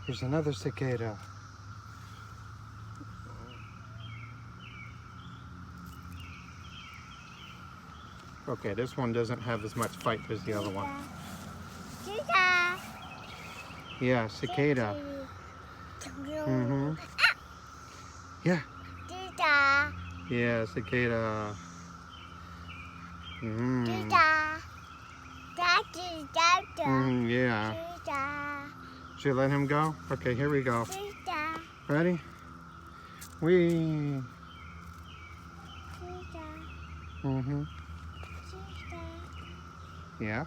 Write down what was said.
Here's another cicada. Okay, this one doesn't have as much fight as the other one. Cicada. Yeah, cicada. Mm-hmm. Yeah. Cicada. Yeah, cicada. Mm-hmm. Cicada. Cicada. Mm, yeah. Cicada. Should I let him go? Okay, here we go. Cicada. Ready? Whee! Cicada. Mm-hmm. Cicada. Yeah.